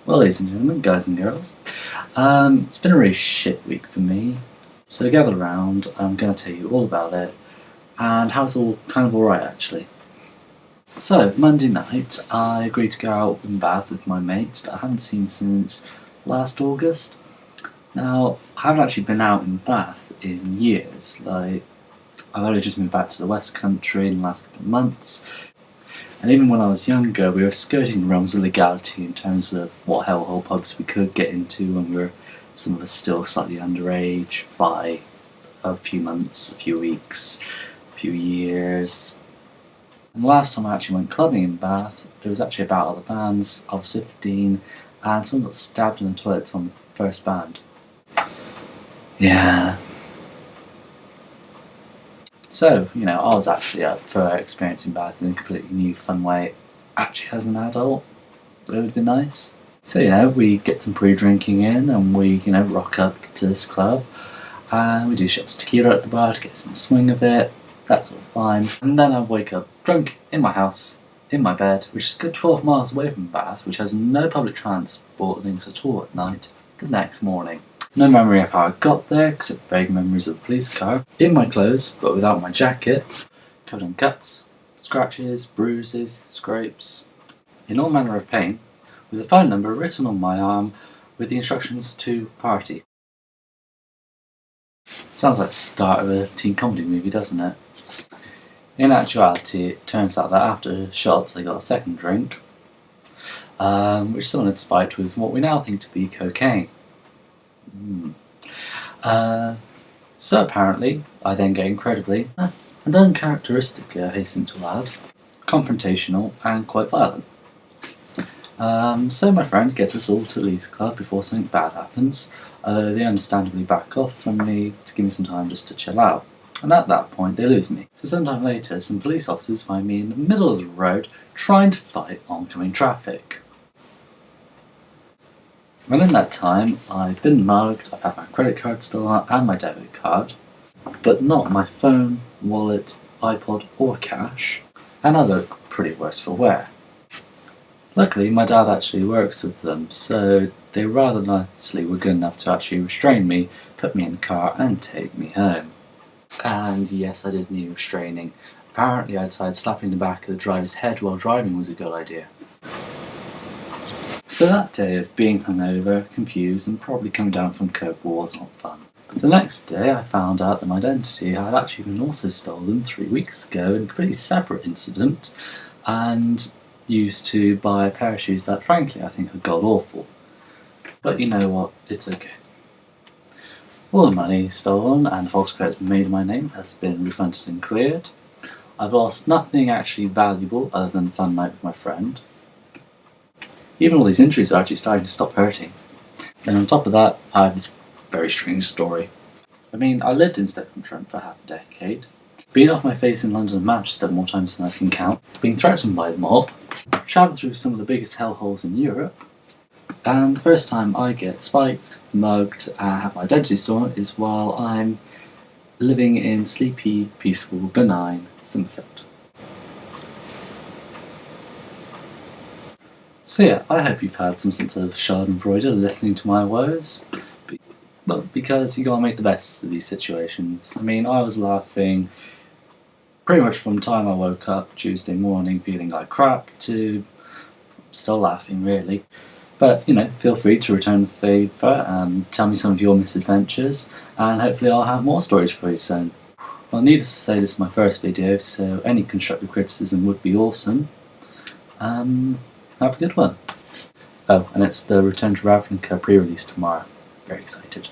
Well, ladies and gentlemen, guys and girls, it's been a really shit week for me, so gather around, I'm going to tell you all about it, and how it's all kind of alright actually. So, Monday night, I agreed to go out in Bath with my mates that I haven't seen since last August. Now, I haven't actually been out in Bath in years, I've only just moved back to the West Country in the last couple of months. And even when I was younger, we were skirting the realms of legality in terms of what hellhole pubs we could get into when we were, some of us, still slightly underage by a few months, a few weeks, a few years. And the last time I actually went clubbing in Bath, it was actually about other bands. I was 15 and someone got stabbed in the toilets on the first band. Yeah. So, I was actually up for experiencing Bath in a completely new, fun way, actually as an adult. It would be nice. So, we get some pre-drinking in and we, rock up to this club. And we do shots of tequila at the bar to get some swing of it. That's all fine. And then I wake up drunk in my house, in my bed, which is a good 12 miles away from Bath, which has no public transport links at all at night, the next morning. No memory of how I got there, except vague memories of the police car. In my clothes, but without my jacket. Covered in cuts, scratches, bruises, scrapes. In all manner of pain, with a phone number written on my arm with the instructions to party. Sounds like the start of a teen comedy movie, doesn't it? In actuality, it turns out that after shots I got a second drink, which someone had spiked with what we now think to be cocaine. So apparently, I then get incredibly, and uncharacteristically I hasten to add, confrontational and quite violent. So my friend gets us all to leave the club before something bad happens, although they understandably back off from me to give me some time just to chill out. And at that point they lose me. So sometime later some police officers find me in the middle of the road trying to fight oncoming traffic. And in that time, I've been mugged, I've had my credit card stolen and my debit card, but not my phone, wallet, iPod or cash, and I look pretty worse for wear. Luckily, my dad actually works with them, so they rather nicely were good enough to actually restrain me, put me in the car and take me home. And yes, I did need restraining. Apparently I decided slapping the back of the driver's head while driving was a good idea. So that day of being hungover, confused, and probably coming down from coke was not fun. But the next day I found out that my identity had actually been also stolen 3 weeks ago in a completely separate incident, and used to buy a pair of shoes that frankly I think are god-awful. But you know what, it's okay. All the money stolen and false credits made in my name has been refunded and cleared. I've lost nothing actually valuable other than a fun night with my friend. Even all these injuries are actually starting to stop hurting. And on top of that, I have this very strange story. I lived in Stoke-on-Trent for half a decade, been off my face in London and Manchester more times than I can count, being threatened by the mob, travelled through some of the biggest hellholes in Europe, and the first time I get spiked, mugged, and have my identity stolen is while I'm living in sleepy, peaceful, benign Somerset. So yeah, I hope you've had some sense of schadenfreude listening to my woes. Well, because you gotta make the best of these situations. I was laughing pretty much from the time I woke up Tuesday morning feeling like crap to still laughing really. But, feel free to return the favour and tell me some of your misadventures, and hopefully I'll have more stories for you soon. Well, needless to say, this is my first video, so any constructive criticism would be awesome. Have a good one. Oh, and it's the Return to Ravnica pre-release tomorrow. Very excited.